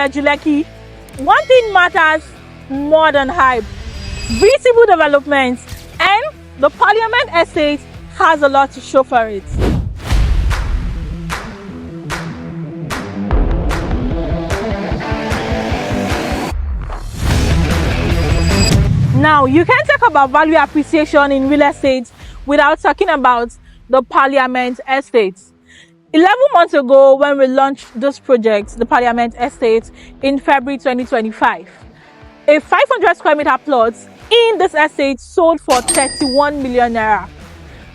Ibejulekki, one thing matters more than hype: visible developments, and the Parliament estate has a lot to show for it. Now, you can't talk about value appreciation in real estate without talking about the Parliament estate. 11 months ago, when we launched this project, the Parliament estate, in February 2025, a 500 square meter plot in this estate sold for 31 million naira.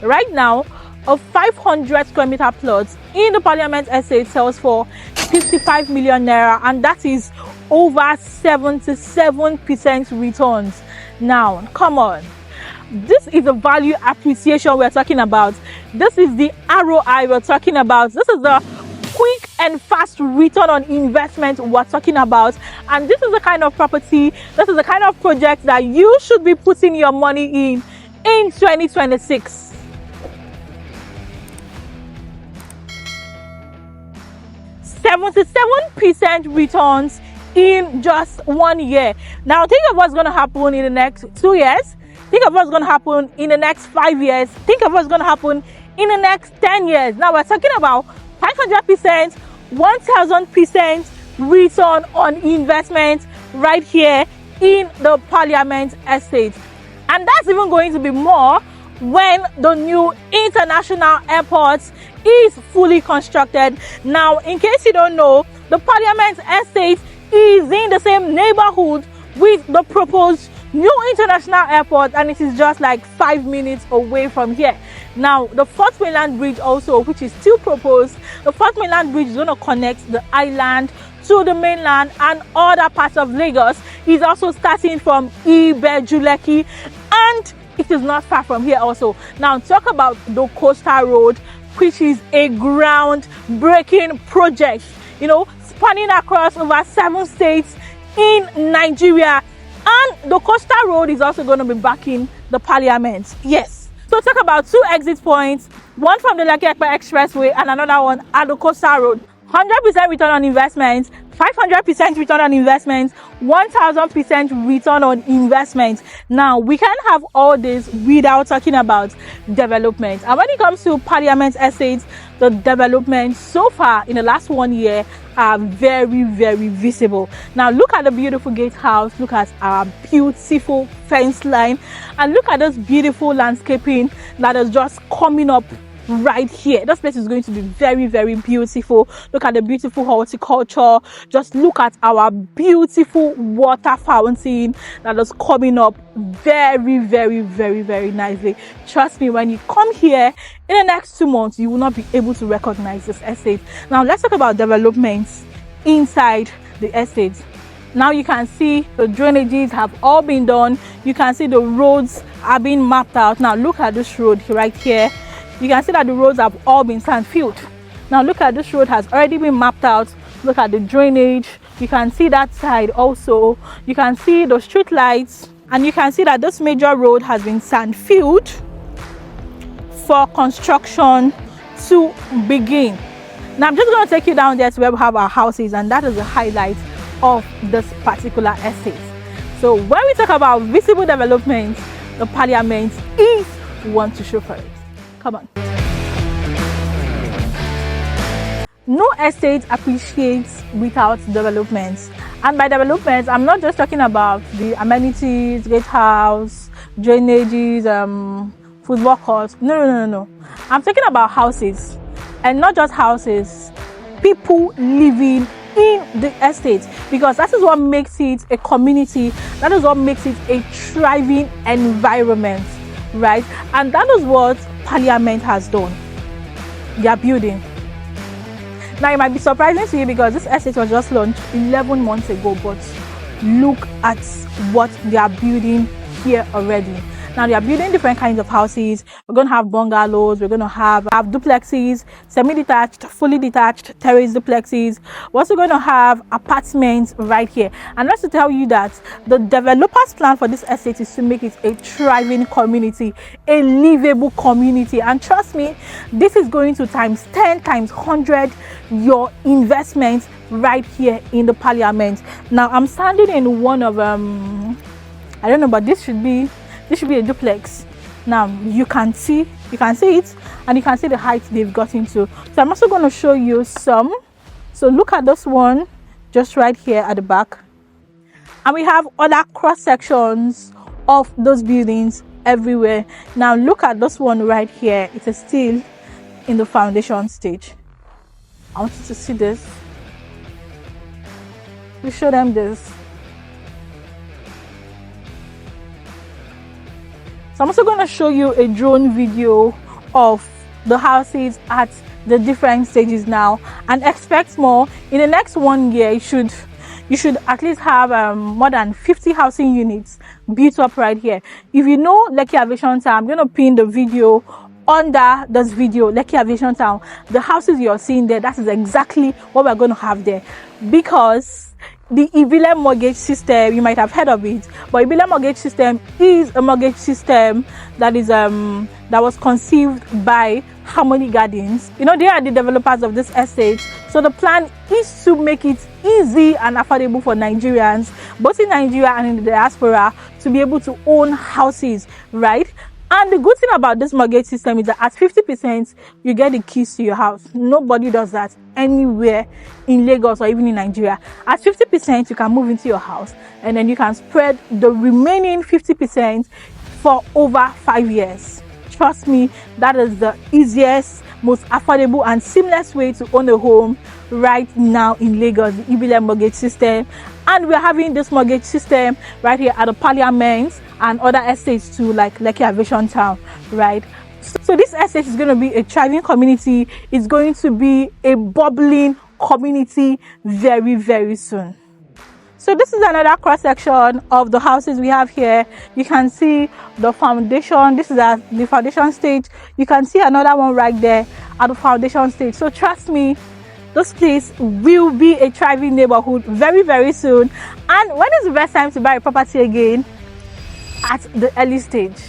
Right now, a 500 square meter plot in the Parliament estate sells for 55 million naira, and that is over 77% returns. Now, come on. This is the value appreciation we're talking about. This is the ROI we're talking about. This is the quick and fast return on investment we're talking about. And this is the kind of property, this is the kind of project that you should be putting your money in 2026. %77% returns in just 1 year. Now think of what's going to happen in the next 2 years. Think of what's going to happen in the next 5 years. Think of what's going to happen in the next 10 years. Now we're talking about 500%, 1000% return on investment right here in the Parliament estate. And that's even going to be more when the new international airport is fully constructed. Now, in case you don't know, the Parliament estate is in the same neighborhood with the proposed new international airport, and it is just like 5 minutes away from here. Now, the Fourth Mainland Bridge also, which is still proposed, the Fourth Mainland Bridge is going to connect the island to the mainland and other parts of Lagos. Is also starting from Ibejulekki, and it is not far from here also. Now, talk about the Coastal Road, which is a ground-breaking project, you know, spanning across over 7 states in Nigeria. And the Coastal Road is also going to be backing the Parliament. Yes. So talk about 2 exit points, one from the Lekki Expressway and another one at the Coastal Road. 100% return on investment, 500% return on investment, 1000% return on investment. Now, we can't have all this without talking about development. And when it comes to Parliament estates, the development so far in the last 1 year are very, very visible. Now, look at the beautiful gatehouse, look at our beautiful fence line, and look at this beautiful landscaping that is just coming up right here. This place is going to be very, very beautiful. Look at the beautiful horticulture. Just look at our beautiful water fountain that is coming up very, very, very, very nicely. Trust me, when you come here in the next 2 months, you will not be able to recognize this estate. Now, let's talk about developments inside the estate. Now you can see the drainages have all been done. You can see the roads are being mapped out. Now look at this road right here. You can see that the roads have all been sand filled. Now look at this road has already been mapped out. Look at the drainage. You can see that side also. You can see the street lights, and you can see that this major road has been sand filled for construction to begin. Now I'm just going to take you down there to where we have our houses, and that is the highlight of this particular estate. So when we talk about visible development, the Parliament is one to show for it. Come on. No estate appreciates without developments. And by developments, I'm not just talking about the amenities, gatehouse, drainages, football courts. No. I'm talking about houses. And not just houses, people living in the estate, because that is what makes it a community. That is what makes it a thriving environment, right? And that is what Parliament has done. They are building. Now it might be surprising to you because this estate was just launched 11 months ago, but look at what they are building here already. Now they are building different kinds of houses. We're going to have bungalows, we're going to have duplexes, semi-detached, fully detached, terrace duplexes. We're also going to have apartments right here. And just to tell you that the developer's plan for this estate is to make it a thriving community, a livable community. And trust me, this is going to times 10, times 100 your investment right here in the parliament. Now I'm standing in one of I don't know, but this should be a duplex. Now you can see it, and you can see the height they've gotten to. So I'm also going to show you some. So look at this one just right here at the back, and we have other cross sections of those buildings everywhere. Now look at this one right here. It is still in the foundation stage. I want you to see this. We show them this. So I'm also going to show you a drone video of the houses at the different stages now, and expect more. In the next 1 year, you should at least have more than 50 housing units built up right here. If you know Lekki Aviation Town, I'm going to pin the video under this video. Lekki Aviation Town, the houses you're seeing there, that is exactly what we're going to have there, because the Ibejulekki mortgage system, you might have heard of it, but Ibejulekki mortgage system is a mortgage system that is that was conceived by Harmony Gardens. You know, they are the developers of this estate, so the plan is to make it easy and affordable for Nigerians, both in Nigeria and in the diaspora, to be able to own houses, right? And the good thing about this mortgage system is that at 50%, you get the keys to your house. Nobody does that anywhere in Lagos or even in Nigeria. At 50%, you can move into your house, and then you can spread the remaining 50% for over 5 years. Trust me, that is the easiest, most affordable and seamless way to own a home right now in Lagos, the Ibejulekki mortgage system. And we're having this mortgage system right here at the parliament and other estates too, like Lekki Aviation Town, right? So this estate is going to be a thriving community. It's going to be a bubbling community very, very soon. So this is another cross section of the houses we have here. You can see the foundation. This is at the foundation stage. You can see another one right there at the foundation stage. So trust me, this place will be a thriving neighborhood very, very soon. And when is the best time to buy a property again? At the early stage.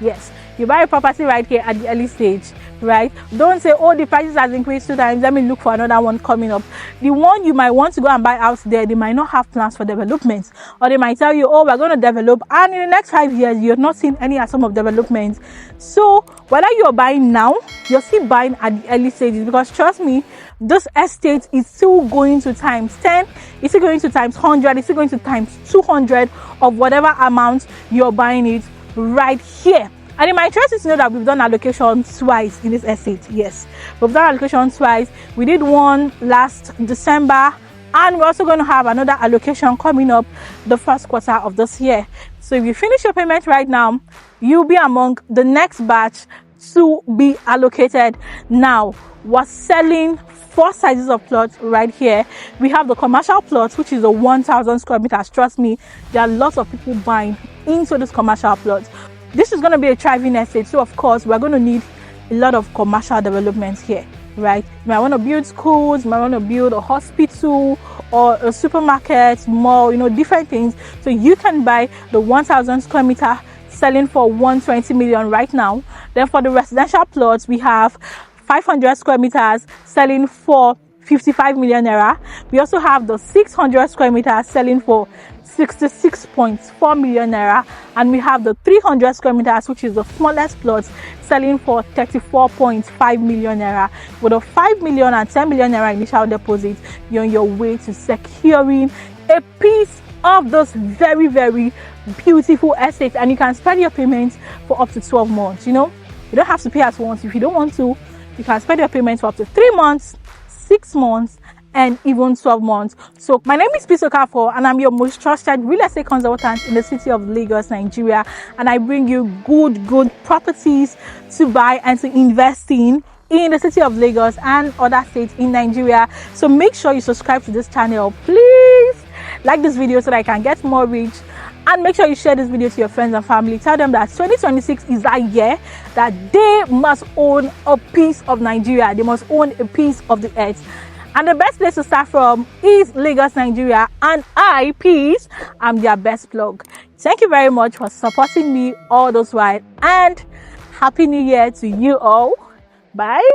Yes, you buy a property right here at the early stage, right? Don't say, oh, the prices has increased 2 times, let me look for another one coming up. The one you might want to go and buy out there, they might not have plans for development, or they might tell you, oh, we're going to develop, and in the next 5 years you're not seeing any sum of development. So whether you're buying now, you're still buying at the early stages, because trust me, this estate is still going to times 10, it's still going to times 100, it's still going to times 200 of whatever amount you're buying it right here. And it might interest you to know that we've done allocation twice in this estate. Yes, we've done allocation twice. We did one last December, and we're also going to have another allocation coming up the first quarter of this year. So if you finish your payment right now, you'll be among the next batch to be allocated. Now we're selling 4 sizes of plots right here. We have the commercial plots, which is a 1,000 square meters. Trust me, there are lots of people buying into this commercial plots. This is going to be a thriving estate, so of course we're going to need a lot of commercial developments here, right? You might want to build schools, you might want to build a hospital or a supermarket, mall, you know, different things. So you can buy the 1,000 square meter selling for 120 million right now. Then for the residential plots, we have 500 square meters selling for 55 million naira. We also have the 600 square meters selling for 66.4 million naira, and we have the 300 square meters, which is the smallest plots, selling for 34.5 million naira. With a 5 million and 10 million naira initial deposit, you're on your way to securing a piece of this very, very beautiful estate, and you can spread your payments for up to 12 months. You know, you don't have to pay at once. If you don't want to, you can spread your payments for up to 3 months, 6 months, and even 12 months. So my name is Pisokafo, and I'm your most trusted real estate consultant in the city of Lagos, Nigeria, and I bring you good properties to buy and to invest in the city of Lagos and other states in Nigeria. So make sure you subscribe to this channel, please. Like this video so that I can get more reach, and make sure you share this video to your friends and family. Tell them that 2026 is that year that they must own a piece of Nigeria. They must own a piece of the earth. And the best place to start from is Lagos, Nigeria, and I, Peace, I'm their best plug. Thank you very much for supporting me all those while, and Happy New Year to you all. Bye.